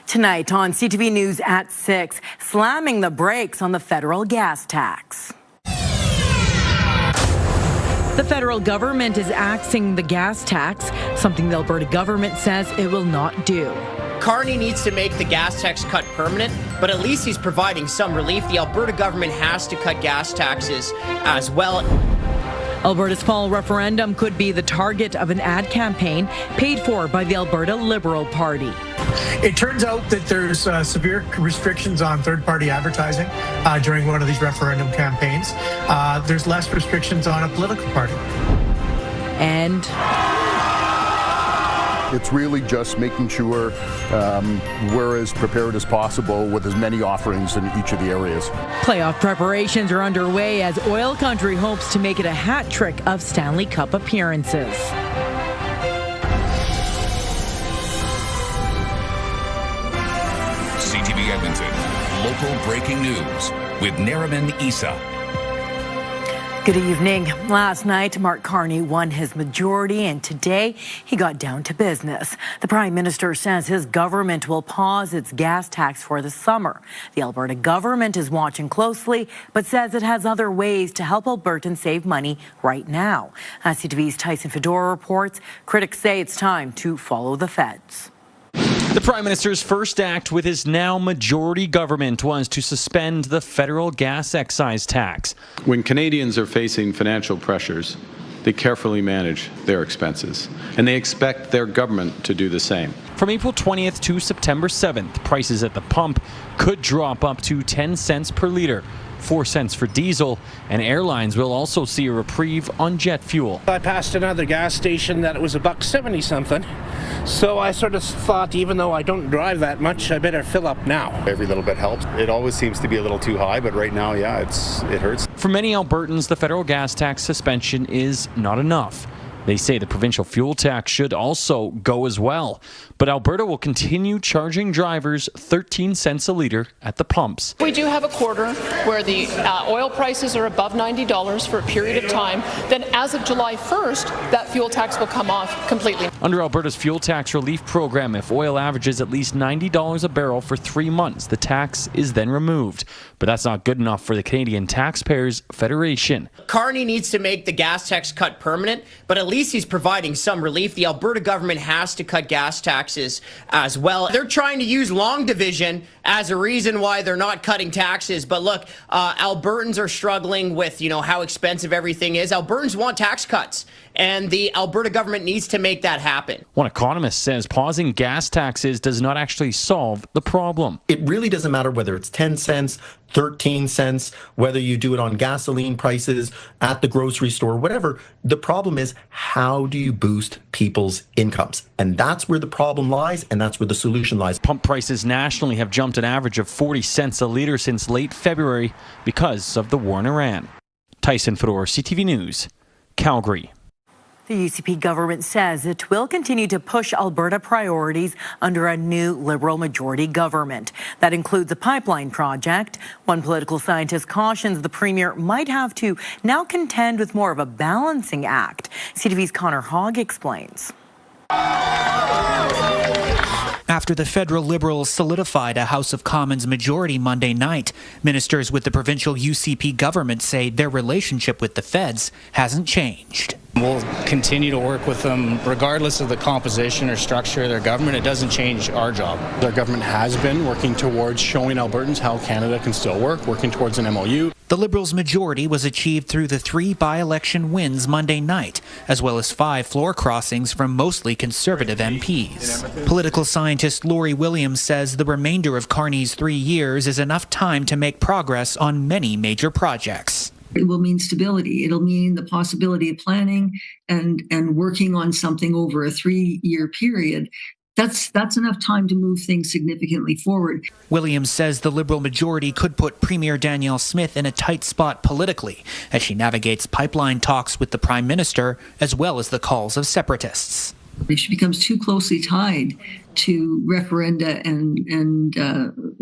Tonight on CTV News at 6, slamming the brakes on the federal gas tax. The federal government is axing the gas tax, something the Alberta government says it will not do. Carney needs to make the gas tax cut permanent, but at least he's providing some relief. The Alberta government has to cut gas taxes as well. Alberta's fall referendum could be the target of an ad campaign paid for by the Alberta Liberal Party. It turns out that there's severe restrictions on third-party advertising during one of these referendum campaigns. There's less restrictions on a political party. And it's really just making sure we're as prepared as possible with as many offerings in each of the areas. Playoff preparations are underway as Oil Country hopes to make it a hat trick of Stanley Cup appearances. CTV Edmonton, local breaking news with Nariman Issa. Good evening. Last night, Mark Carney won his majority, and today he got down to business. The Prime Minister says his government will pause its gas tax for the summer. The Alberta government is watching closely, but says it has other ways to help Albertans save money right now. As CTV's Tyson Fedora reports, critics say it's time to follow the feds. The Prime Minister's first act with his now majority government was to suspend the federal gas excise tax. When Canadians are facing financial pressures, they carefully manage their expenses, and they expect their government to do the same. From April 20th to September 7th, prices at the pump could drop up to 10 cents per litre, 4 cents for diesel, and airlines will also see a reprieve on jet fuel. I passed another gas station that it was $1.70 something, so I sort of thought, even though I don't drive that much, I better fill up now. Every little bit helps. It always seems to be a little too high, but right now, yeah, it hurts. For many Albertans, the federal gas tax suspension is not enough. They say the provincial fuel tax should also go as well. But Alberta will continue charging drivers 13 cents a litre at the pumps. We do have a quarter where the oil prices are above $90 for a period of time. Then as of July 1st, that fuel tax will come off completely. Under Alberta's fuel tax relief program, if oil averages at least $90 a barrel for 3 months, the tax is then removed. But that's not good enough for the Canadian Taxpayers Federation. Carney needs to make the gas tax cut permanent, but at least he's providing some relief. The Alberta government has to cut gas taxes as well. They're trying to use long division as a reason why they're not cutting taxes. But look, Albertans are struggling with, how expensive everything is. Albertans want tax cuts, and the Alberta government needs to make that happen. One economist says pausing gas taxes does not actually solve the problem. It really doesn't matter whether it's 10 cents, 13 cents, whether you do it on gasoline prices, at the grocery store, whatever. The problem is, how do you boost people's incomes? And that's where the problem lies, and that's where the solution lies. Pump prices nationally have jumped an average of 40 cents a litre since late February because of the war in Iran. Tyson Fedora, CTV News, Calgary. The UCP government says it will continue to push Alberta priorities under a new Liberal majority government. That includes a pipeline project. One political scientist cautions the Premier might have to now contend with more of a balancing act. CTV's Connor Hogg explains. After the federal Liberals solidified a House of Commons majority Monday night, ministers with the provincial UCP government say their relationship with the feds hasn't changed. We'll continue to work with them regardless of the composition or structure of their government. It doesn't change our job. Their government has been working towards showing Albertans how Canada can still work, working towards an MOU. The Liberals' majority was achieved through the 3 by-election wins Monday night, as well as 5 floor crossings from mostly Conservative MPs. Political scientist Laurie Williams says the remainder of Carney's 3 years is enough time to make progress on many major projects. It will mean stability. It'll mean the possibility of planning and working on something over a 3-year period. That's enough time to move things significantly forward. Williams says the Liberal majority could put Premier Danielle Smith in a tight spot politically as she navigates pipeline talks with the Prime Minister as well as the calls of separatists. If she becomes too closely tied to referenda and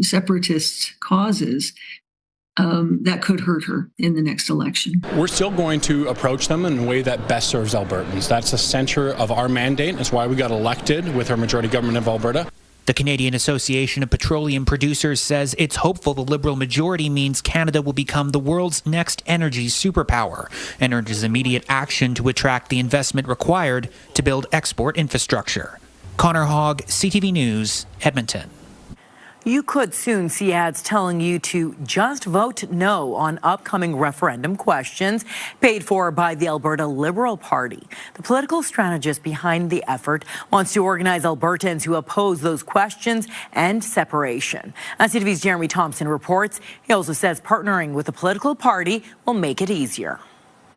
separatist causes, that could hurt her in the next election. We're still going to approach them in a way that best serves Albertans. That's the center of our mandate. That's why we got elected with our majority government of Alberta. The Canadian Association of Petroleum Producers says it's hopeful the Liberal majority means Canada will become the world's next energy superpower and urges immediate action to attract the investment required to build export infrastructure. Connor Hogg, CTV News, Edmonton. You could soon see ads telling you to just vote no on upcoming referendum questions paid for by the Alberta Liberal Party. The political strategist behind the effort wants to organize Albertans who oppose those questions and separation. As CTV's Jeremy Thompson reports, he also says partnering with a political party will make it easier.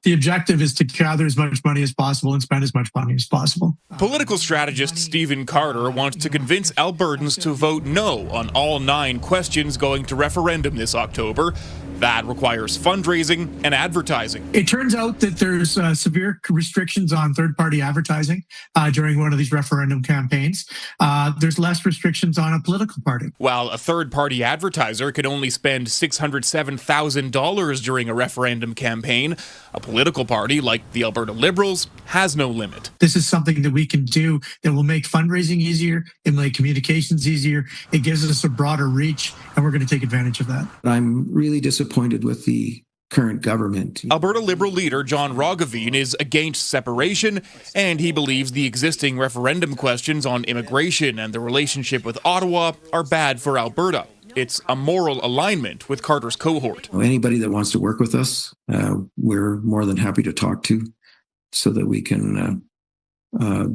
The objective is to gather as much money as possible and spend as much money as possible. Political strategist Stephen Carter wants to convince Albertans to vote no on all 9 questions going to referendum this October. That requires fundraising and advertising. It turns out that there's severe restrictions on third-party advertising during one of these referendum campaigns. There's less restrictions on a political party. While a third-party advertiser can only spend $607,000 during a referendum campaign, a political party like the Alberta Liberals has no limit. This is something that we can do that will make fundraising easier, it will make communications easier, it gives us a broader reach, and we're going to take advantage of that. I'm really disappointed with the current government. Alberta Liberal leader John Roggeveen is against separation, and he believes the existing referendum questions on immigration and the relationship with Ottawa are bad for Alberta. It's a moral alignment with Carter's cohort. Anybody that wants to work with us, we're more than happy to talk to so that we can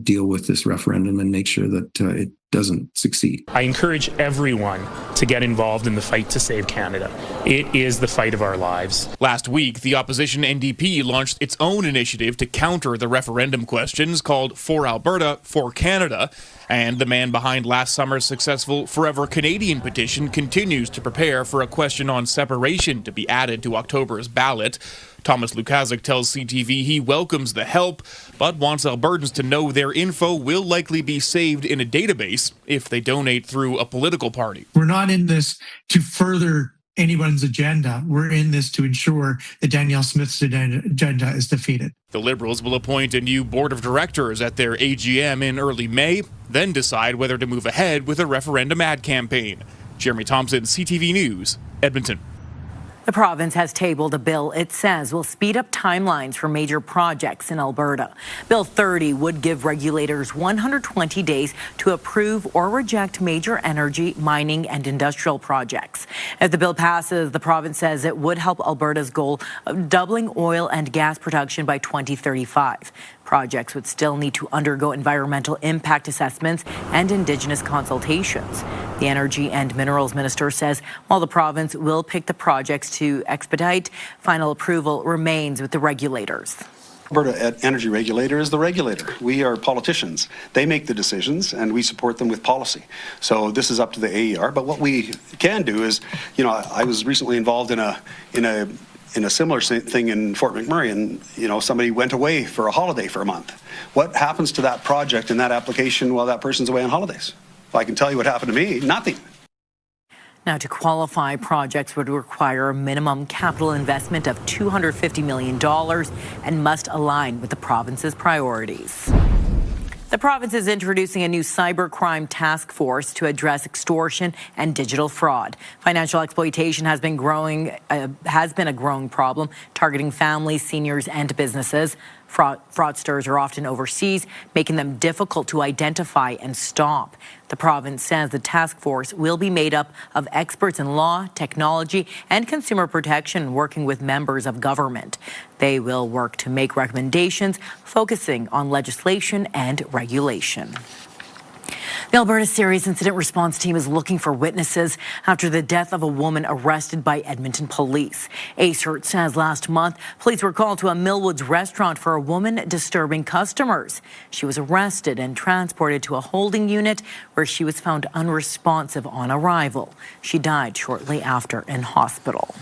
deal with this referendum and make sure that it doesn't succeed. I encourage everyone to get involved in the fight to save Canada. It is the fight of our lives. Last week, the opposition NDP launched its own initiative to counter the referendum questions called For Alberta, For Canada, and the man behind last summer's successful Forever Canadian petition continues to prepare for a question on separation to be added to October's ballot. Thomas Lukaszuk tells CTV he welcomes the help, but wants Albertans to know their info will likely be saved in a database if they donate through a political party. We're not in this to further anyone's agenda. We're in this to ensure that Danielle Smith's agenda is defeated. The Liberals will appoint a new board of directors at their AGM in early May, then decide whether to move ahead with a referendum ad campaign. Jeremy Thompson, CTV News, Edmonton. The province has tabled a bill it says will speed up timelines for major projects in Alberta. Bill 30 would give regulators 120 days to approve or reject major energy, mining, and industrial projects. If the bill passes, the province says it would help Alberta's goal of doubling oil and gas production by 2035. Projects would still need to undergo environmental impact assessments and Indigenous consultations. The Energy and Minerals Minister says while the province will pick the projects to expedite, final approval remains with the regulators. Alberta Energy Regulator is the regulator. We are politicians. They make the decisions and we support them with policy. So this is up to the AER. But what we can do is, I was recently involved in a similar thing in Fort McMurray, and somebody went away for a holiday for a month. What happens to that project and that application while that person's away on holidays? Well, I can tell you what happened to me. Nothing. Now, to qualify, projects would require a minimum capital investment of $250 million and must align with the province's priorities. The province is introducing a new cybercrime task force to address extortion and digital fraud. Financial exploitation has been a growing problem, targeting families, seniors, and businesses. Fraudsters are often overseas, making them difficult to identify and stop. The province says the task force will be made up of experts in law, technology, and consumer protection working with members of government. They will work to make recommendations focusing on legislation and regulation. The Alberta Serious Incident Response Team is looking for witnesses after the death of a woman arrested by Edmonton police. ACERT says last month, police were called to a Millwoods restaurant for a woman disturbing customers. She was arrested and transported to a holding unit where she was found unresponsive on arrival. She died shortly after in hospital.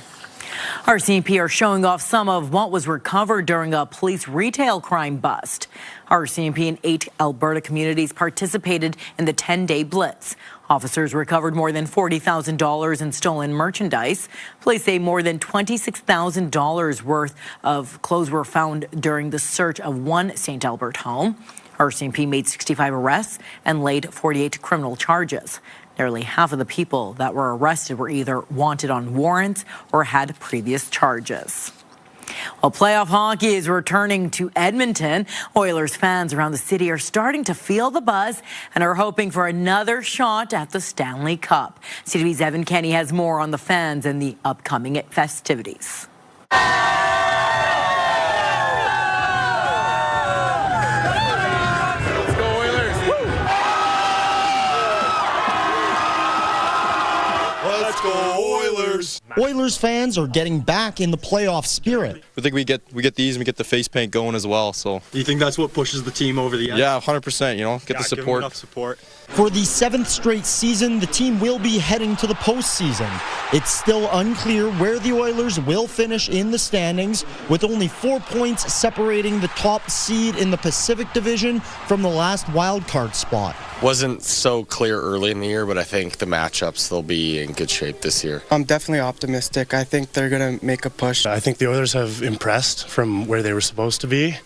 RCMP are showing off some of what was recovered during a police retail crime bust. RCMP in 8 Alberta communities participated in the 10-day blitz. Officers recovered more than $40,000 in stolen merchandise. Police say more than $26,000 worth of clothes were found during the search of one St. Albert home. RCMP made 65 arrests and laid 48 criminal charges. Nearly half of the people that were arrested were either wanted on warrants or had previous charges. Well, playoff hockey is returning to Edmonton. Oilers fans around the city are starting to feel the buzz and are hoping for another shot at the Stanley Cup. CTV's Evan Kenny has more on the fans and the upcoming festivities. Oilers fans are getting back in the playoff spirit. I think we get these and we get the face paint going as well. So do you think that's what pushes the team over the edge? Yeah, 100%. You know, get the support. Give them enough support. For the 7th straight season, the team will be heading to the postseason. It's still unclear where the Oilers will finish in the standings, with only 4 points separating the top seed in the Pacific Division from the last wildcard spot. Wasn't so clear early in the year, but I think the matchups, they'll be in good shape this year. I'm definitely optimistic. I think they're going to make a push. I think the Oilers have impressed from where they were supposed to be,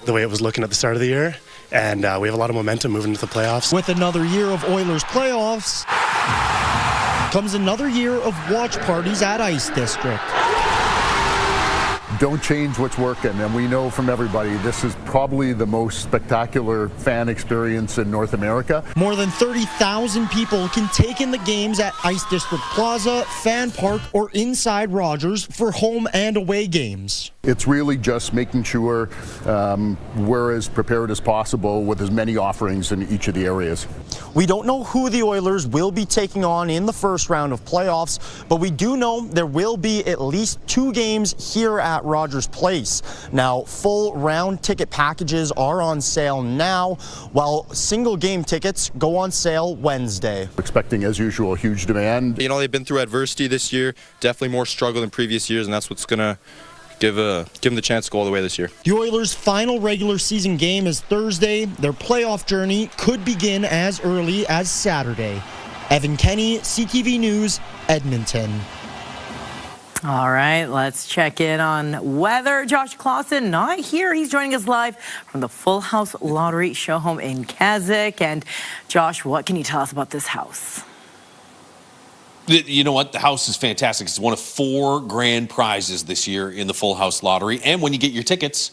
the way it was looking at the start of the year, and we have a lot of momentum moving into the playoffs. With another year of Oilers playoffs comes another year of watch parties at Ice District. Don't change what's working, and we know from everybody this is probably the most spectacular fan experience in North America. More than 30,000 people can take in the games at Ice District Plaza, Fan Park, or inside Rogers for home and away games. It's really just making sure we're as prepared as possible with as many offerings in each of the areas. We don't know who the Oilers will be taking on in the first round of playoffs, but we do know there will be at least 2 games here at Rogers Place. Now, full round ticket packages are on sale now, while single game tickets go on sale Wednesday. Expecting, as usual, huge demand. You know, they've been through adversity this year, definitely more struggle than previous years, and that's what's going to give them the chance to go all the way this year. The Oilers' final regular season game is Thursday. Their playoff journey could begin as early as Saturday. Evan Kenny, CTV News, Edmonton. All right, let's check in on weather. Josh Clausen not here. He's joining us live from the Full House Lottery show home in Keswick. And Josh, what can you tell us about this house? You know what? The house is fantastic. It's one of 4 grand prizes this year in the Full House Lottery. And when you get your tickets,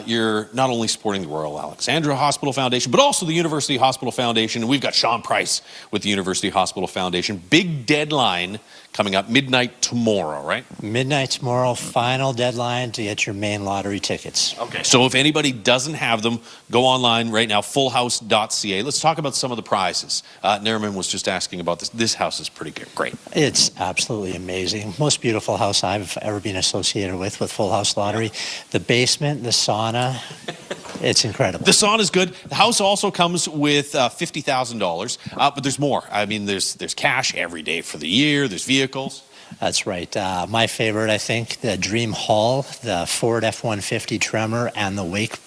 you're not only supporting the Royal Alexandra Hospital Foundation, but also the University Hospital Foundation. And we've got Sean Price with the University Hospital Foundation. Big deadline coming up midnight tomorrow, right? Midnight tomorrow, final deadline to get your main lottery tickets. Okay, so if anybody doesn't have them, go online right now, fullhouse.ca. Let's talk about some of the prizes. Neriman was just asking about this. This house is pretty great. It's absolutely amazing. Most beautiful house I've ever been associated with Full House Lottery. The basement, the sauna, it's incredible. The sauna is good. The house also comes with $50,000, but there's more. I mean, there's cash every day for the year. There's vehicles. That's right. My favorite, I think, the Dream Hall, the Ford F-150 Tremor, and the wake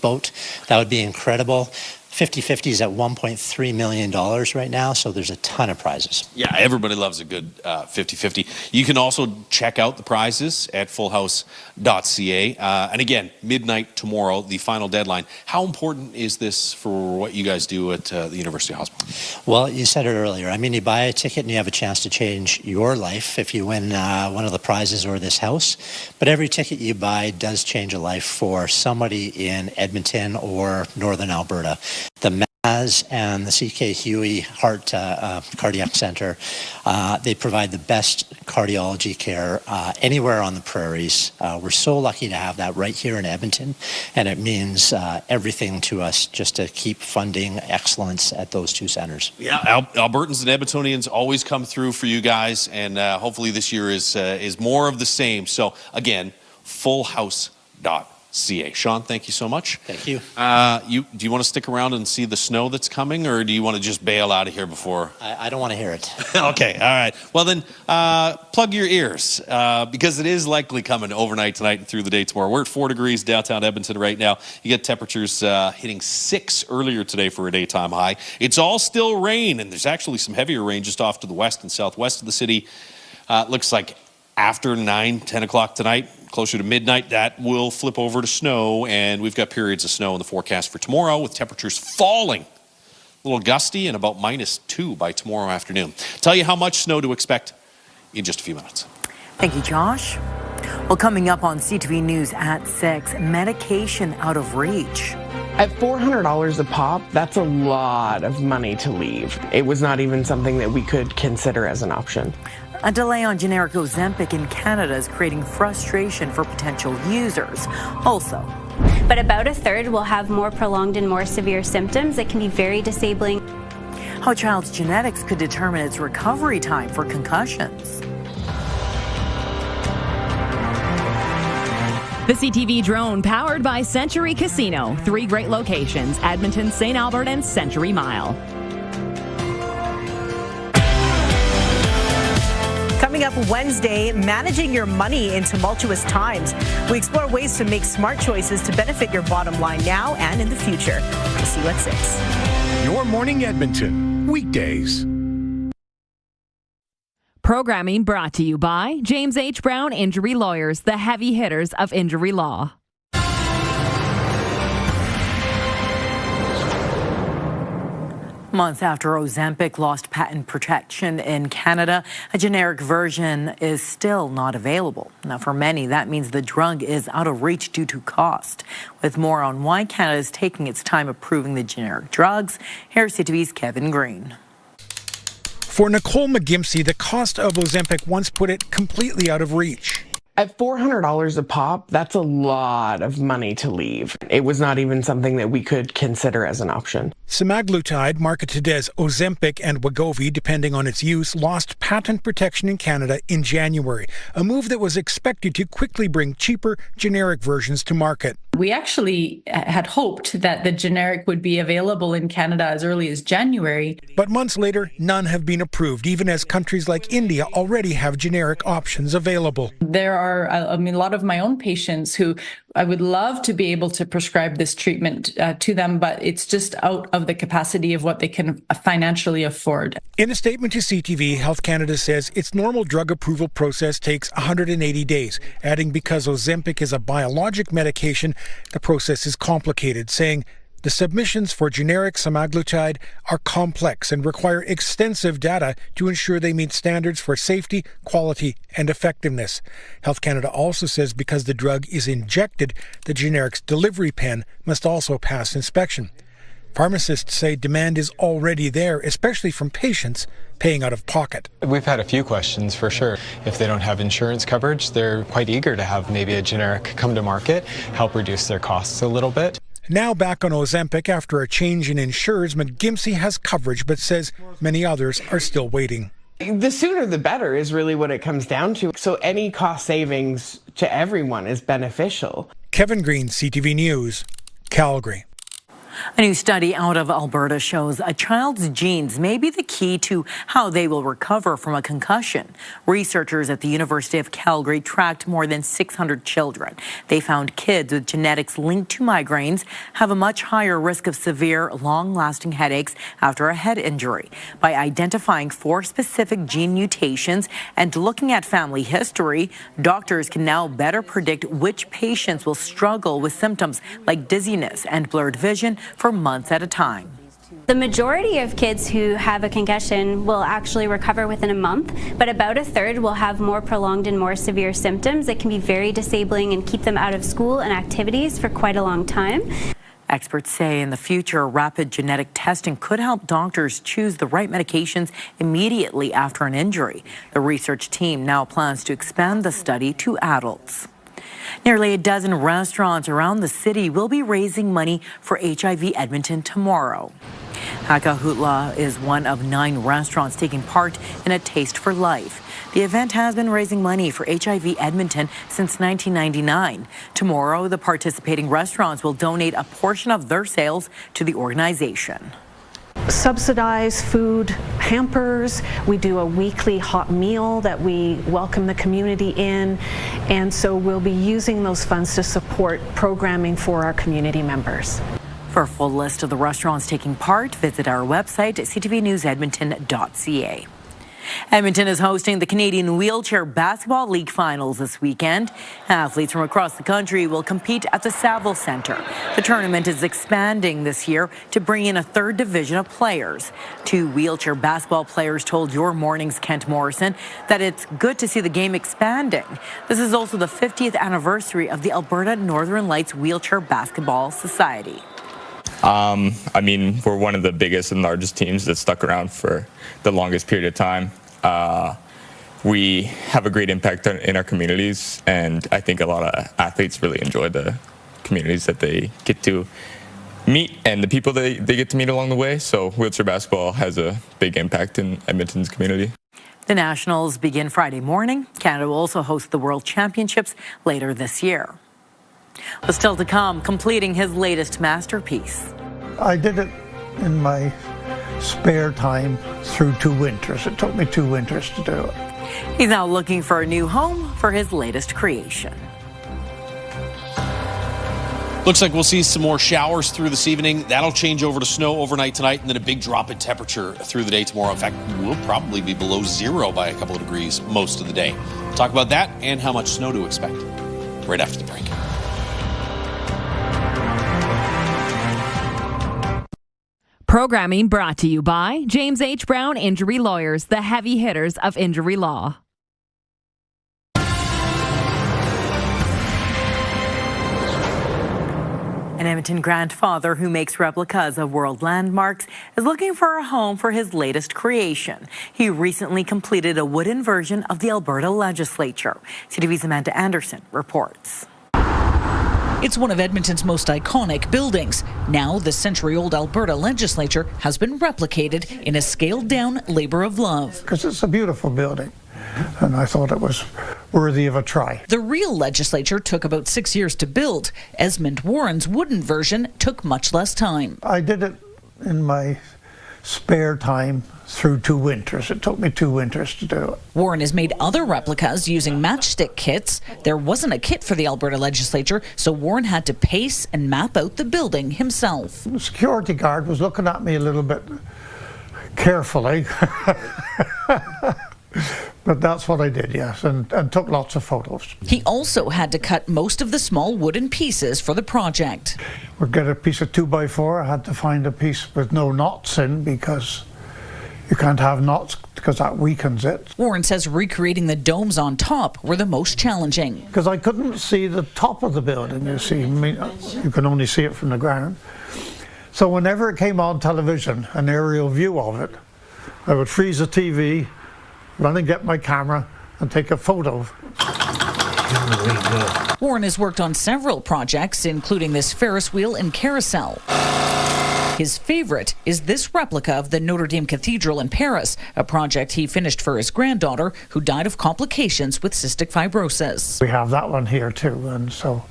boat. That would be incredible. 50-50 is at $1.3 million right now, so there's a ton of prizes. Yeah, everybody loves a good 50-50. You can also check out the prizes at fullhouse.ca. And again, midnight tomorrow, the final deadline. How important is this for what you guys do at the University Hospital? Well, you said it earlier. I mean, you buy a ticket and you have a chance to change your life if you win one of the prizes or this house. But every ticket you buy does change a life for somebody in Edmonton or Northern Alberta. The Maz and the CK Huey Heart Cardiac Center, they provide the best cardiology care anywhere on the prairies. We're so lucky to have that right here in Edmonton, and it means everything to us just to keep funding excellence at those 2 centers. Yeah, Albertans and Edmontonians always come through for you guys, and hopefully this year is more of the same. So again, fullhouse.ca. Sean, thank you so much. Thank you. Do you want to stick around and see the snow that's coming, or do you want to just bail out of here before? I don't want to hear it. Okay, all right. Well then, plug your ears, because it is likely coming overnight tonight and through the day tomorrow. We're at 4 degrees downtown Edmonton right now. You get temperatures hitting 6 earlier today for a daytime high. It's all still rain, and there's actually some heavier rain just off to the west and southwest of the city. Looks like after 9, 10 o'clock tonight, closer to midnight, that will flip over to snow, and we've got periods of snow in the forecast for tomorrow with temperatures falling. A little gusty and about -2 by tomorrow afternoon. Tell you how much snow to expect in just a few minutes. Thank you, Josh. Well, coming up on CTV News at 6, medication out of reach. At $400 a pop, that's a lot of money to leave. It was not even something that we could consider as an option. A delay on generic Ozempic in Canada is creating frustration for potential users. Also, but about a third will have more prolonged and more severe symptoms that can be very disabling. How a child's genetics could determine its recovery time for concussions. The CTV drone powered by Century Casino. 3 great locations: Edmonton, St. Albert, and Century Mile. Coming up Wednesday, managing your money in tumultuous times. We explore ways to make smart choices to benefit your bottom line now and in the future. We'll see you at 6. Your Morning Edmonton, weekdays. Programming brought to you by James H. Brown Injury Lawyers, the heavy hitters of injury law. Months after Ozempic lost patent protection in Canada, a generic version is still not available. Now, for many, that means the drug is out of reach due to cost. With more on why Canada is taking its time approving the generic drugs, here's CTV's Kevin Green. For Nicole McGimsey, the cost of Ozempic once put it completely out of reach. At $400 a pop, that's a lot of money to leave. It was not even something that we could consider as an option. Semaglutide, marketed as Ozempic and Wegovy, depending on its use, lost patent protection in Canada in January, a move that was expected to quickly bring cheaper generic versions to market. We actually had hoped that the generic would be available in Canada as early as January. But months later, none have been approved, even as countries like India already have generic options available. There are, a lot of my own patients who I would love to be able to prescribe this treatment to them, but it's just out of the capacity of what they can financially afford. In a statement to CTV, Health Canada says its normal drug approval process takes 180 days, adding because Ozempic is a biologic medication, the process is complicated, saying the submissions for generic semaglutide are complex and require extensive data to ensure they meet standards for safety, quality, and effectiveness. Health Canada also says because the drug is injected, the generic's delivery pen must also pass inspection. Pharmacists say demand is already there, especially from patients paying out of pocket. We've had a few questions for sure. If they don't have insurance coverage, they're quite eager to have maybe a generic come to market, help reduce their costs a little bit. Now back on Ozempic after a change in insurers, McGimsey has coverage but says many others are still waiting. The sooner the better is really what it comes down to. So any cost savings to everyone is beneficial. Kevin Green, CTV News, Calgary. A new study out of Alberta shows a child's genes may be the key to how they will recover from a concussion. Researchers at the University of Calgary tracked more than 600 children. They found kids with genetics linked to migraines have a much higher risk of severe, long-lasting headaches after a head injury. By identifying 4 specific gene mutations and looking at family history, doctors can now better predict which patients will struggle with symptoms like dizziness and blurred vision for months at a time. The majority of kids who have a concussion will actually recover within a month, but about a third will have more prolonged and more severe symptoms that can be very disabling and keep them out of school and activities for quite a long time. Experts say in the future, rapid genetic testing could help doctors choose the right medications immediately after an injury. The research team now plans to expand the study to adults. Nearly a dozen restaurants around the city will be raising money for HIV Edmonton tomorrow. Hakahutla is one of 9 restaurants taking part in a Taste for Life. The event has been raising money for HIV Edmonton since 1999. Tomorrow, the participating restaurants will donate a portion of their sales to the organization. Subsidize food hampers. We do a weekly hot meal that we welcome the community in, and so we'll be using those funds to support programming for our community members. For a full list of the restaurants taking part, visit our website at ctvnewsedmonton.ca. Edmonton is hosting the Canadian Wheelchair Basketball League Finals this weekend. Athletes from across the country will compete at the Saville Centre. The tournament is expanding this year to bring in a third division of players. 2 wheelchair basketball players told Your Morning's Kent Morrison that it's good to see the game expanding. This is also the 50th anniversary of the Alberta Northern Lights Wheelchair Basketball Society. I mean, we're one of the biggest and largest teams that stuck around for the longest period of time. We have a great impact in our communities, and I think a lot of athletes really enjoy the communities that they get to meet and the people they get to meet along the way. So wheelchair basketball has a big impact in Edmonton's community. The Nationals begin Friday morning. Canada will also host the World Championships later this year. But still to come, completing his latest masterpiece. I did it in my spare time through 2 winters. It took me 2 winters to do it. He's now looking for a new home for his latest creation. Looks like we'll see some more showers through this evening. That'll change over to snow overnight tonight, and then a big drop in temperature through the day tomorrow. In fact, we'll probably be below 0 by a couple of degrees most of the day. Talk about that and how much snow to expect right after the break. Programming brought to you by James H. Brown Injury Lawyers, the heavy hitters of injury law. An Edmonton grandfather who makes replicas of world landmarks is looking for a home for his latest creation. He recently completed a wooden version of the Alberta legislature. CTV's Amanda Anderson reports. It's one of Edmonton's most iconic buildings. Now, the century-old Alberta legislature has been replicated in a scaled-down labor of love. Because it's a beautiful building, and I thought it was worthy of a try. The real legislature took about 6 years to build. Esmond Warren's wooden version took much less time. I did it in my spare time through 2 winters. It took me 2 winters to do it. Warren has made other replicas using matchstick kits. There wasn't a kit for the Alberta legislature, so Warren had to pace and map out the building himself. The security guard was looking at me a little bit carefully. But that's what I did, yes, and took lots of photos. He also had to cut most of the small wooden pieces for the project. We'll get a piece of 2x4. I had to find a piece with no knots in because you can't have knots because that weakens it. Warren says recreating the domes on top were the most challenging. Because I couldn't see the top of the building, you see. I mean, you can only see it from the ground. So whenever it came on television, an aerial view of it, I would freeze the TV, run and get my camera and take a photo. Warren has worked on several projects, including this Ferris wheel and carousel. His favorite is this replica of the Notre Dame Cathedral in Paris, a project he finished for his granddaughter who died of complications with cystic fibrosis. We have that one here too, and so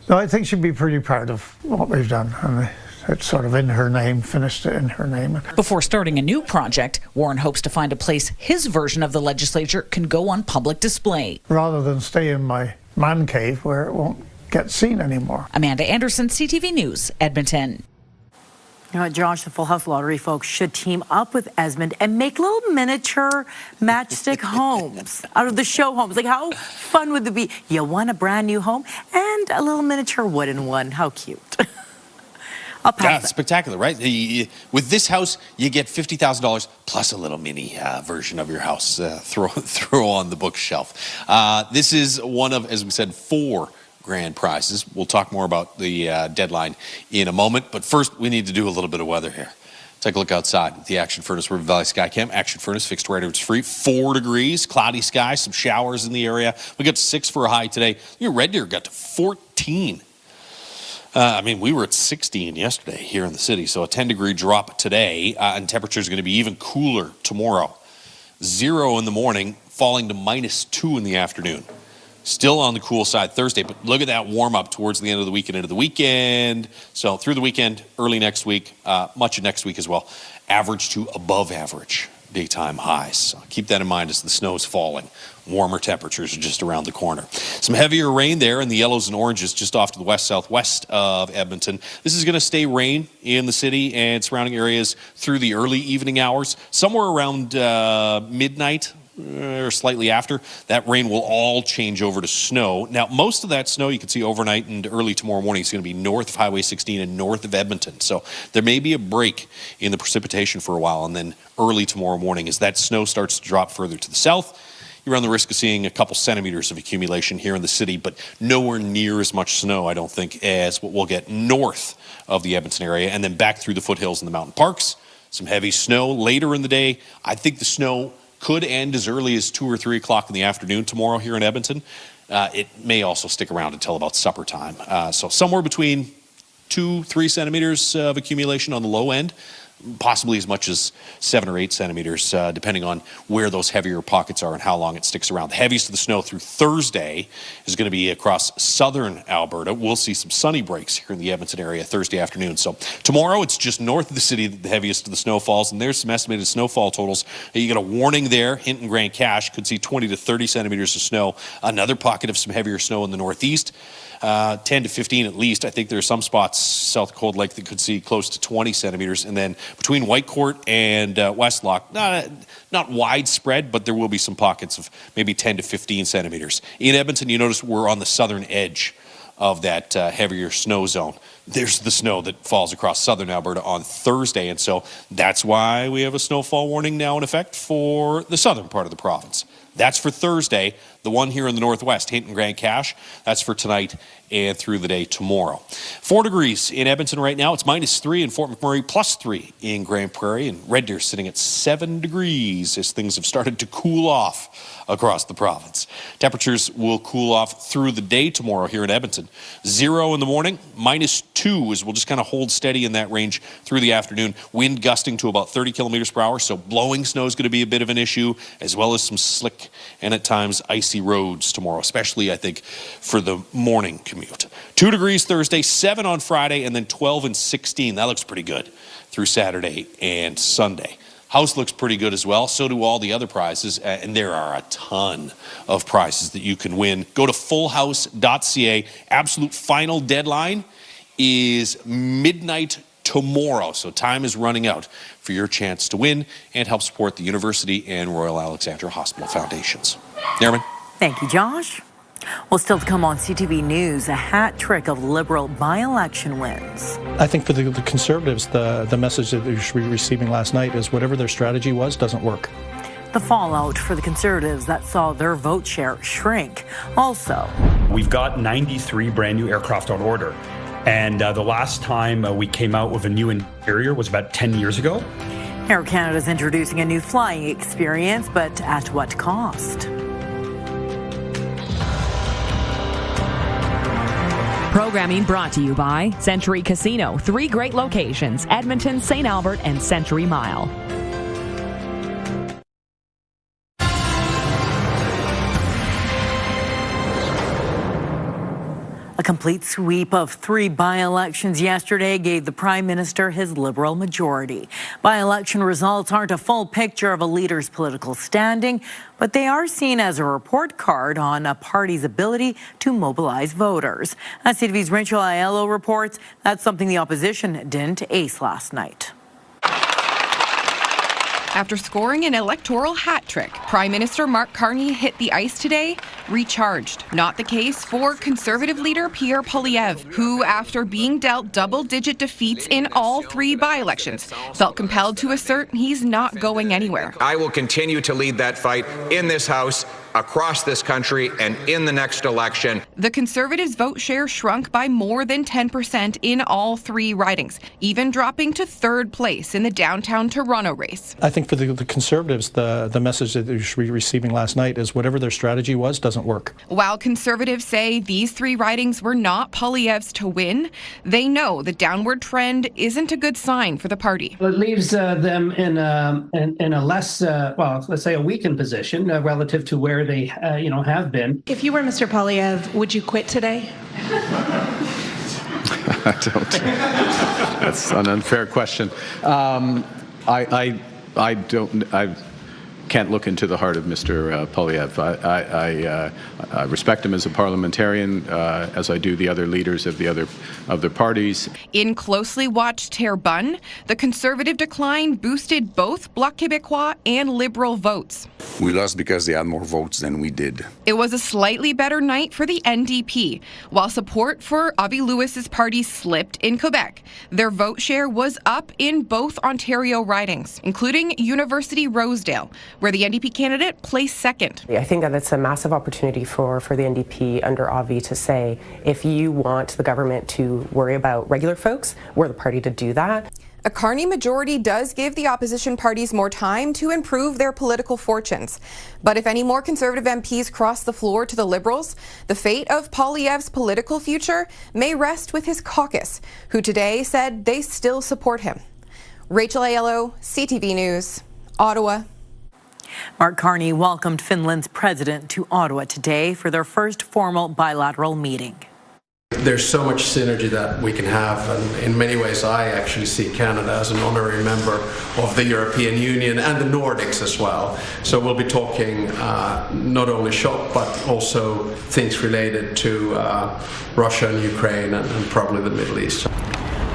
no, I think she'd be pretty proud of what we've done. And it's sort of in her name, finished it in her name. Before starting a new project, Warren hopes to find a place his version of the legislature can go on public display. Rather than stay in my man cave where it won't get seen anymore. Amanda Anderson, CTV News, Edmonton. You know what, Josh, the Full House Lottery folks should team up with Esmond and make little miniature matchstick homes out of the show homes. Like, how fun would it be? You want a brand new home and a little miniature wooden one. How cute. Yeah, it's spectacular, right? With this house, you get $50,000 plus a little mini version of your house. Throw on the bookshelf. This is one of, as we said, 4 grand prizes. We'll talk more about the deadline in a moment. But first, we need to do a little bit of weather here. Take a look outside at the Action Furnace River Valley Skycam. Action Furnace fixed right over, it's free. 4 degrees, cloudy sky, some showers in the area. We got 6 for a high today. Your Red Deer got to 14. I mean, we were at 16 yesterday here in the city, so a 10-degree drop today, and temperature is going to be even cooler tomorrow. 0 in the morning, falling to -2 in the afternoon. Still on the cool side Thursday, but look at that warm-up towards the end of the week and into the weekend. So through the weekend, early next week, much of next week as well, average to above average daytime highs. So keep that in mind as the snow is falling. Warmer temperatures are just around the corner. Some heavier rain there in the yellows and oranges just off to the west-southwest of Edmonton. This is going to stay rain in the city and surrounding areas through the early evening hours. Somewhere around midnight or slightly after, that rain will all change over to snow. Now, most of that snow you can see overnight and early tomorrow morning is going to be north of Highway 16 and north of Edmonton. So there may be a break in the precipitation for a while, and then early tomorrow morning as that snow starts to drop further to the south, you run the risk of seeing a couple centimeters of accumulation here in the city, but nowhere near as much snow, I don't think, as what we'll get north of the Edmonton area and then back through the foothills and the mountain parks. Some heavy snow later in the day. I think the snow could end as early as 2 or 3 o'clock in the afternoon tomorrow here in Edmonton. It may also stick around until about supper time. So somewhere between 2-3 centimeters of accumulation on the low end, possibly as much as 7 or 8 centimeters, depending on where those heavier pockets are and how long it sticks around. The heaviest of the snow through Thursday is going to be across southern Alberta. We'll see some sunny breaks here in the Edmonton area Thursday afternoon. So tomorrow, it's just north of the city that the heaviest of the snow falls, and there's some estimated snowfall totals. You got a warning there. Hinton Grand Cache could see 20 to 30 centimeters of snow. Another pocket of some heavier snow in the northeast. 10 to 15 at least. I think there are some spots south of Cold Lake that could see close to 20 centimeters. And then between Whitecourt and Westlock, not widespread, but there will be some pockets of maybe 10 to 15 centimeters. In Edmonton, you notice we're on the southern edge of that heavier snow zone. There's the snow that falls across southern Alberta on Thursday, and so that's why we have a snowfall warning now in effect for the southern part of the province. That's for Thursday. The one here in the northwest, Hinton Grand Cache, that's for tonight and through the day tomorrow. 4 degrees in Edmonton right now. It's -3 in Fort McMurray, +3 in Grand Prairie, and Red Deer sitting at 7 degrees as things have started to cool off across the province. Temperatures will cool off through the day tomorrow here in Edmonton. 0 in the morning, -2 as we'll just kind of hold steady in that range through the afternoon. Wind gusting to about 30 kilometers per hour, so blowing snow is going to be a bit of an issue, as well as some slick and at times icy roads tomorrow, especially I think for the morning commute. 2 degrees Thursday, 7 on Friday, and then 12 and 16. That looks pretty good through Saturday and Sunday. House looks pretty good as well. So do all the other prizes, and there are a ton of prizes that you can win. Go to fullhouse.ca. Absolute final deadline is midnight tomorrow, so time is running out for your chance to win and help support the University and Royal Alexandra Hospital Foundations. Nerman. Thank you, Josh. Well, still to come on CTV News, a hat trick of Liberal by-election wins. I think for the Conservatives, the message that they should be receiving last night is whatever their strategy was doesn't work. The fallout for the Conservatives that saw their vote share shrink. Also, we've got 93 brand new aircraft on order. And the last time we came out with a new interior was about 10 years ago. Air Canada's introducing a new flying experience, but at what cost? Programming brought to you by Century Casino. 3 great locations: Edmonton, St. Albert, and Century Mile. A complete sweep of 3 by-elections yesterday gave the Prime Minister his Liberal majority. By-election results aren't a full picture of a leader's political standing, but they are seen as a report card on a party's ability to mobilize voters. As CTV's Rachel Aiello reports, that's something the opposition didn't ace last night. After scoring an electoral hat trick, Prime Minister Mark Carney hit the ice today, recharged. Not the case for Conservative leader Pierre Poilievre, who, after being dealt double-digit defeats in all 3 by-elections, felt compelled to assert he's not going anywhere. I will continue to lead that fight in this House, across this country, and in the next election. The Conservatives' vote share shrunk by more than 10% in all 3 ridings, even dropping to 3rd place in the downtown Toronto race. I think for the Conservatives, the message that they should be receiving last night is whatever their strategy was doesn't work. While Conservatives say these 3 ridings were not Poilievre's to win, they know the downward trend isn't a good sign for the party. It leaves them in a less, well, let's say a weakened position relative to where they, have been. If you were Mr. Poilievre, would you quit today? I don't. That's an unfair question. I I can't look into the heart of Mr. Poilievre. I respect him as a parliamentarian, as I do the other leaders of the other parties. In closely watched Terrebonne, the Conservative decline boosted both Bloc Québécois and Liberal votes. We lost because they had more votes than we did. It was a slightly better night for the NDP. While support for Avi Lewis's party slipped in Quebec, their vote share was up in both Ontario ridings, including University Rosedale, where the NDP candidate placed second. I think that it's a massive opportunity for the NDP under Avi to say, if you want the government to worry about regular folks, we're the party to do that. A Carney majority does give the opposition parties more time to improve their political fortunes. But if any more Conservative MPs cross the floor to the Liberals, the fate of Poilievre's political future may rest with his caucus, who today said they still support him. Rachel Aiello, CTV News, Ottawa. Mark Carney welcomed Finland's president to Ottawa today for their first formal bilateral meeting. There's so much synergy that we can have, and in many ways I actually see Canada as an honorary member of the European Union and the Nordics as well. So we'll be talking not only shop but also things related to Russia and Ukraine and probably the Middle East.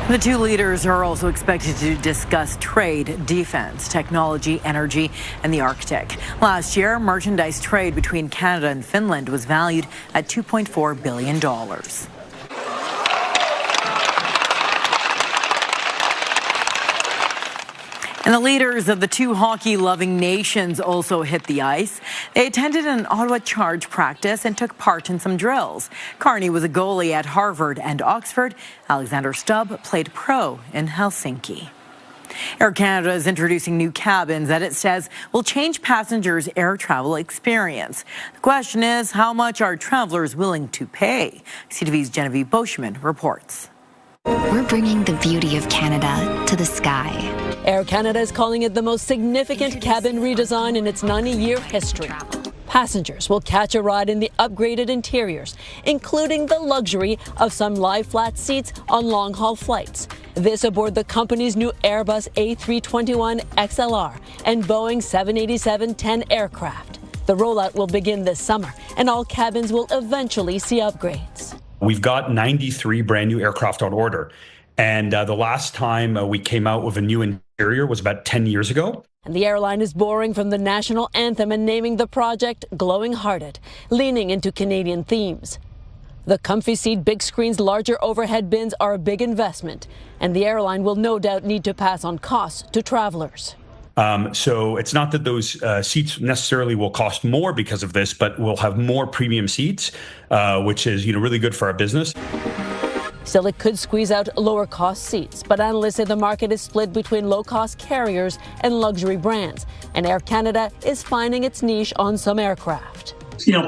The two leaders are also expected to discuss trade, defense, technology, energy, and the Arctic. Last year, merchandise trade between Canada and Finland was valued at $2.4 billion. And the leaders of the two hockey-loving nations also hit the ice. They attended an Ottawa Charge practice and took part in some drills. Carney was a goalie at Harvard and Oxford. Alexander Stubb played pro in Helsinki. Air Canada is introducing new cabins that it says will change passengers' air travel experience. The question is, how much are travelers willing to pay? CTV's Genevieve Boschman reports. We're bringing the beauty of Canada to the sky. Air Canada is calling it the most significant cabin redesign in its 90-year history. Passengers will catch a ride in the upgraded interiors, including the luxury of some lie-flat seats on long-haul flights. This aboard the company's new Airbus A321 XLR and Boeing 787-10 aircraft. The rollout will begin this summer, and all cabins will eventually see upgrades. We've got 93 brand new aircraft on order. And the last time we came out with a new interior was about 10 years ago. And the airline is borrowing from the national anthem and naming the project Glowing Hearted, leaning into Canadian themes. The comfy seat, big screens, larger overhead bins are a big investment, and the airline will no doubt need to pass on costs to travelers. So it's not that those seats necessarily will cost more because of this, but we'll have more premium seats, which is really good for our business. Still, it could squeeze out lower-cost seats, but analysts say the market is split between low-cost carriers and luxury brands, and Air Canada is finding its niche on some aircraft.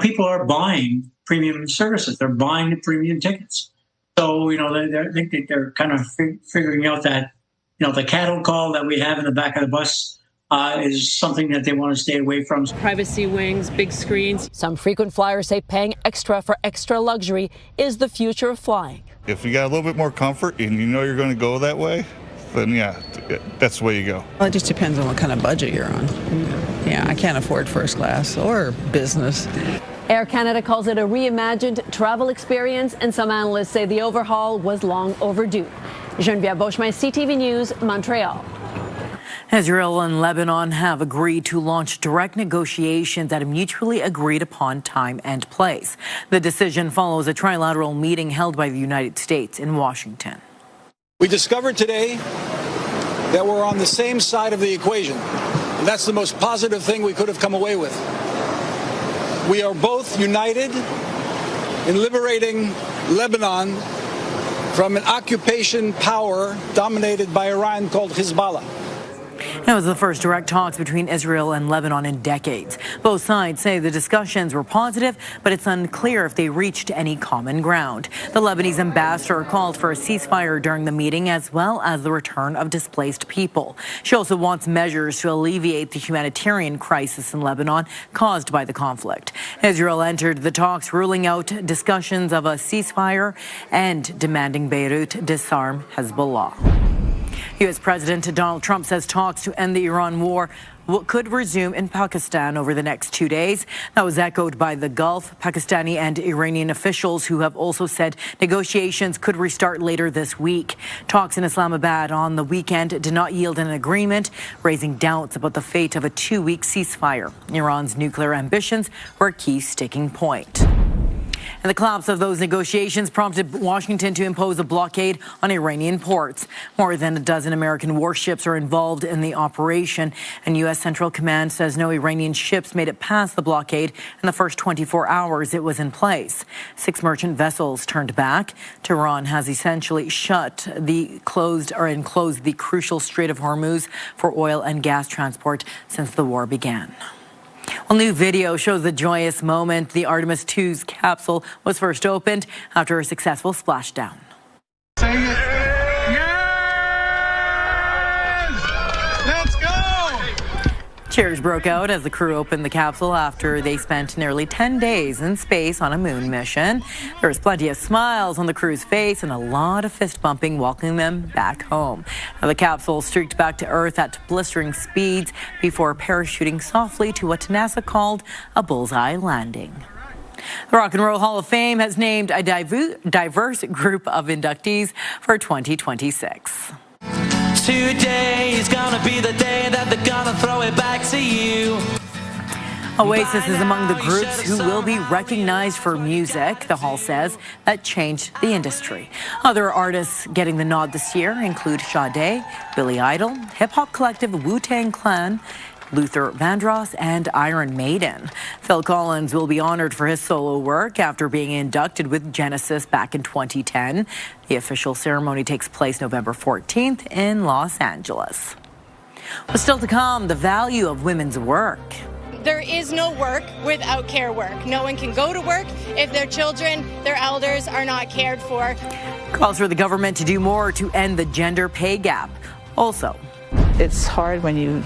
People are buying premium services. They're buying the premium tickets. So, they're kind of figuring out that, the cattle call that we have in the back of the bus is something that they want to stay away from. Privacy wings, big screens. Some frequent flyers say paying extra for extra luxury is the future of flying. If you got a little bit more comfort and you know you're going to go that way, then yeah, that's the way you go. Well, it just depends on what kind of budget you're on. Yeah, I can't afford first class or business. Air Canada calls it a reimagined travel experience, and some analysts say the overhaul was long overdue. Genevieve Boschman, CTV News, Montreal. Israel and Lebanon have agreed to launch direct negotiations at a mutually agreed upon time and place. The decision follows a trilateral meeting held by the United States in Washington. We discovered today that we're on the same side of the equation, and that's the most positive thing we could have come away with. We are both united in liberating Lebanon from an occupation power dominated by Iran called Hezbollah. It was the first direct talks between Israel and Lebanon in decades. Both sides say the discussions were positive, but it's unclear if they reached any common ground. The Lebanese ambassador called for a ceasefire during the meeting, as well as the return of displaced people. She also wants measures to alleviate the humanitarian crisis in Lebanon caused by the conflict. Israel entered the talks, ruling out discussions of a ceasefire and demanding Beirut disarm Hezbollah. U.S. President Donald Trump says talks to end the Iran war could resume in Pakistan over the next 2 days. That was echoed by the Gulf, Pakistani and Iranian officials who have also said negotiations could restart later this week. Talks in Islamabad on the weekend did not yield an agreement, raising doubts about the fate of a 2-week ceasefire. Iran's nuclear ambitions were a key sticking point. And the collapse of those negotiations prompted Washington to impose a blockade on Iranian ports. More than a dozen American warships are involved in the operation, and U.S. Central Command says no Iranian ships made it past the blockade in the first 24 hours it was in place. 6 merchant vessels turned back. Tehran has essentially enclosed the crucial Strait of Hormuz for oil and gas transport since the war began. Well, new video shows the joyous moment the Artemis 2's capsule was first opened after a successful splashdown. Say it. Yes! Let's go! Cheers broke out as the crew opened the capsule after they spent nearly 10 days in space on a moon mission. There was plenty of smiles on the crew's face and a lot of fist bumping welcoming them back home. Now, the capsule streaked back to Earth at blistering speeds before parachuting softly to what NASA called a bullseye landing. The Rock and Roll Hall of Fame has named a diverse group of inductees for 2026. Today is gonna be the day that they're gonna throw it back to you. Oasis is among the groups who will be recognized for music, the hall says, that changed the industry. Other artists getting the nod this year include Sade, Billy Idol, hip-hop collective Wu-Tang Clan, Luther Vandross, and Iron Maiden. Phil Collins will be honored for his solo work after being inducted with Genesis back in 2010. The official ceremony takes place November 14th in Los Angeles. But still to come, the value of women's work. There is no work without care work. No one can go to work if their children, their elders are not cared for. Calls for the government to do more to end the gender pay gap. Also, it's hard when you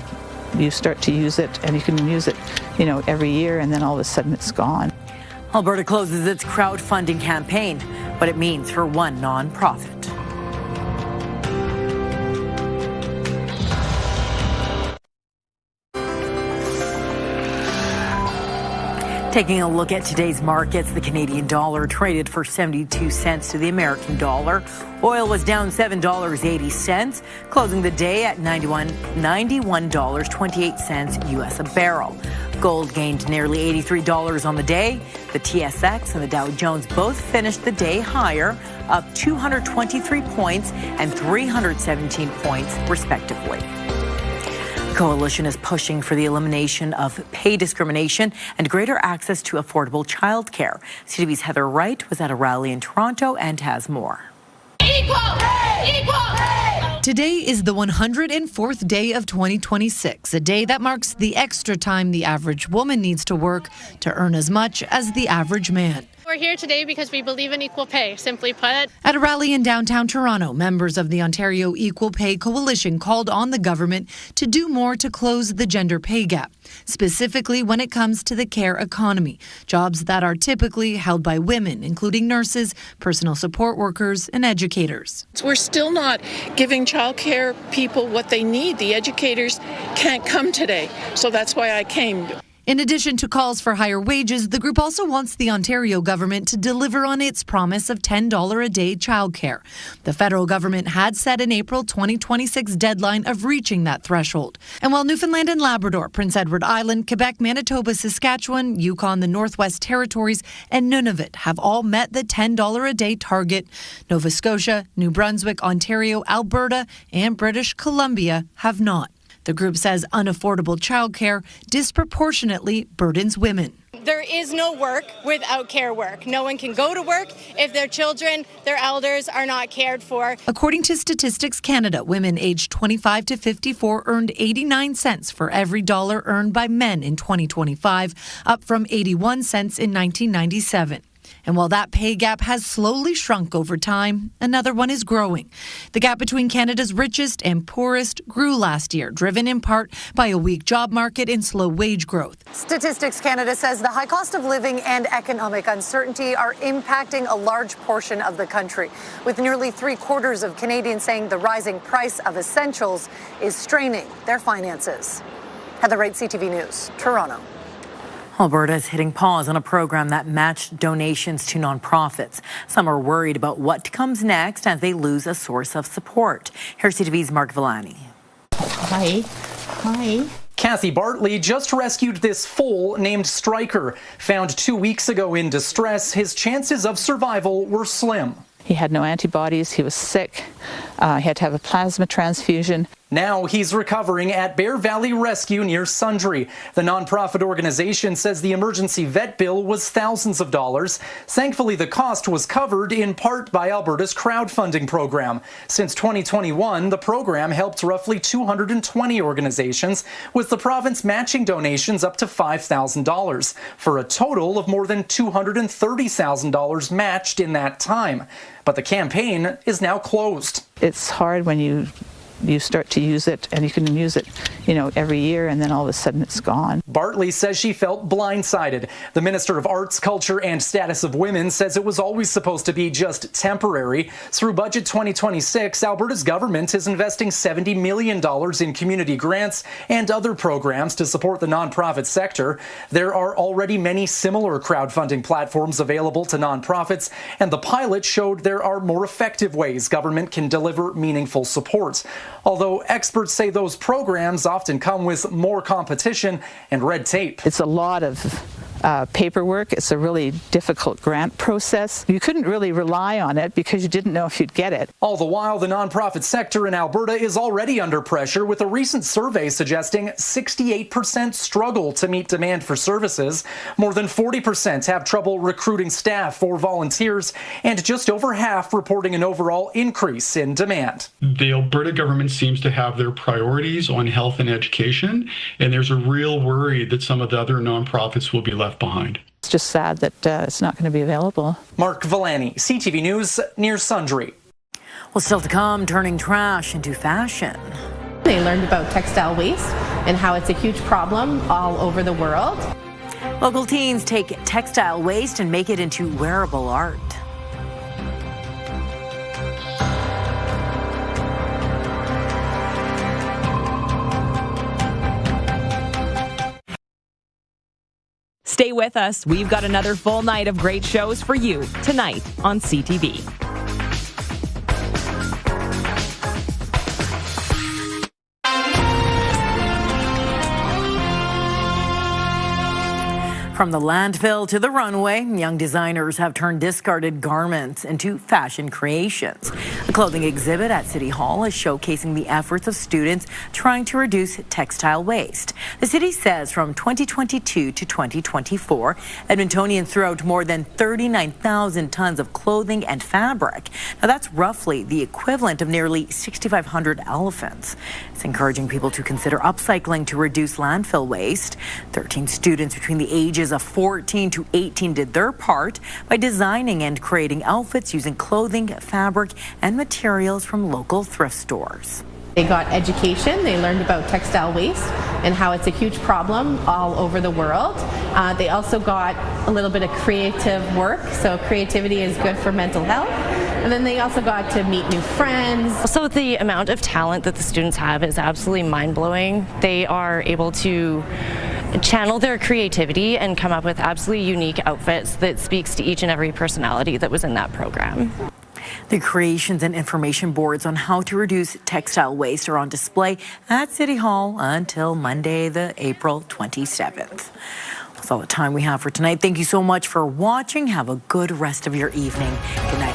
start to use it, and you can use it, every year, and then all of a sudden it's gone. Alberta closes its crowdfunding campaign, what it means for one nonprofit. Taking a look at today's markets, the Canadian dollar traded for 72 cents to the American dollar. Oil was down $7.80, closing the day at $91.28 U.S. a barrel. Gold gained nearly $83 on the day. The TSX and the Dow Jones both finished the day higher, up 223 points and 317 points, respectively. Coalition is pushing for the elimination of pay discrimination and greater access to affordable childcare. CTV's Heather Wright was at a rally in Toronto and has more. Equal pay! Equal pay! Today is the 104th day of 2026, a day that marks the extra time the average woman needs to work to earn as much as the average man. We're here today because we believe in equal pay, simply put. At a rally in downtown Toronto, members of the Ontario Equal Pay Coalition called on the government to do more to close the gender pay gap, specifically when it comes to the care economy, jobs that are typically held by women, including nurses, personal support workers, and educators. We're still not giving childcare people what they need. The educators can't come today, so that's why I came. In addition to calls for higher wages, the group also wants the Ontario government to deliver on its promise of $10 a day childcare. The federal government had set an April 2026 deadline of reaching that threshold. And while Newfoundland and Labrador, Prince Edward Island, Quebec, Manitoba, Saskatchewan, Yukon, the Northwest Territories, and Nunavut have all met the $10 a day target, Nova Scotia, New Brunswick, Ontario, Alberta, and British Columbia have not. The group says unaffordable childcare disproportionately burdens women. There is no work without care work. No one can go to work if their children, their elders are not cared for. According to Statistics Canada, women aged 25 to 54 earned 89 cents for every dollar earned by men in 2025, up from 81 cents in 1997. And while that pay gap has slowly shrunk over time, another one is growing. The gap between Canada's richest and poorest grew last year, driven in part by a weak job market and slow wage growth. Statistics Canada says the high cost of living and economic uncertainty are impacting a large portion of the country, with nearly 3/4 of Canadians saying the rising price of essentials is straining their finances. Heather Wright, CTV News, Toronto. Alberta is hitting pause on a program that matched donations to nonprofits. Some are worried about what comes next as they lose a source of support. Here's CTV's Mark Villani. Hi. Kathy Bartley just rescued this foal named Stryker. Found 2 weeks ago in distress, his chances of survival were slim. He had no antibodies, he was sick, he had to have a plasma transfusion. Now he's recovering at Bear Valley Rescue near Sundre. The nonprofit organization says the emergency vet bill was thousands of dollars. Thankfully, the cost was covered in part by Alberta's crowdfunding program. Since 2021, the program helped roughly 220 organizations, with the province matching donations up to $5,000, for a total of more than $230,000 matched in that time. But the campaign is now closed. It's hard when you start to use it, and you can use it, every year, and then all of a sudden it's gone. Bartley says she felt blindsided. The Minister of Arts, Culture and Status of Women says it was always supposed to be just temporary. Through Budget 2026, Alberta's government is investing $70 million in community grants and other programs to support the nonprofit sector. There are already many similar crowdfunding platforms available to nonprofits, and the pilot showed there are more effective ways government can deliver meaningful support. Although experts say those programs often come with more competition and red tape. It's a lot of paperwork. It's a really difficult grant process. You couldn't really rely on it because you didn't know if you'd get it. All the while, the nonprofit sector in Alberta is already under pressure, with a recent survey suggesting 68% struggle to meet demand for services. More than 40% have trouble recruiting staff or volunteers, and just over half reporting an overall increase in demand. The Alberta government seems to have their priorities on health and education, and there's a real worry that some of the other nonprofits will be left behind. It's just sad that it's not going to be available. Mark Villani, CTV News, near Sundre. Well, still to come, turning trash into fashion. They learned about textile waste and how it's a huge problem all over the world. Local teens take textile waste and make it into wearable art. Stay with us. We've got another full night of great shows for you tonight on CTV. From the landfill to the runway, young designers have turned discarded garments into fashion creations. A clothing exhibit at City Hall is showcasing the efforts of students trying to reduce textile waste. The city says from 2022 to 2024, Edmontonians threw out more than 39,000 tons of clothing and fabric. Now that's roughly the equivalent of nearly 6,500 elephants. It's encouraging people to consider upcycling to reduce landfill waste. 13 students between the ages of 14 to 18 did their part by designing and creating outfits using clothing, fabric, and materials from local thrift stores. They got education, they learned about textile waste and how it's a huge problem all over the world. They also got a little bit of creative work, so creativity is good for mental health. And then they also got to meet new friends. So the amount of talent that the students have is absolutely mind-blowing. They are able to channel their creativity and come up with absolutely unique outfits that speaks to each and every personality that was in that program. The creations and information boards on how to reduce textile waste are on display at City Hall until Monday, the April 27th. That's all the time we have for tonight. Thank you so much for watching. Have a good rest of your evening. Good night.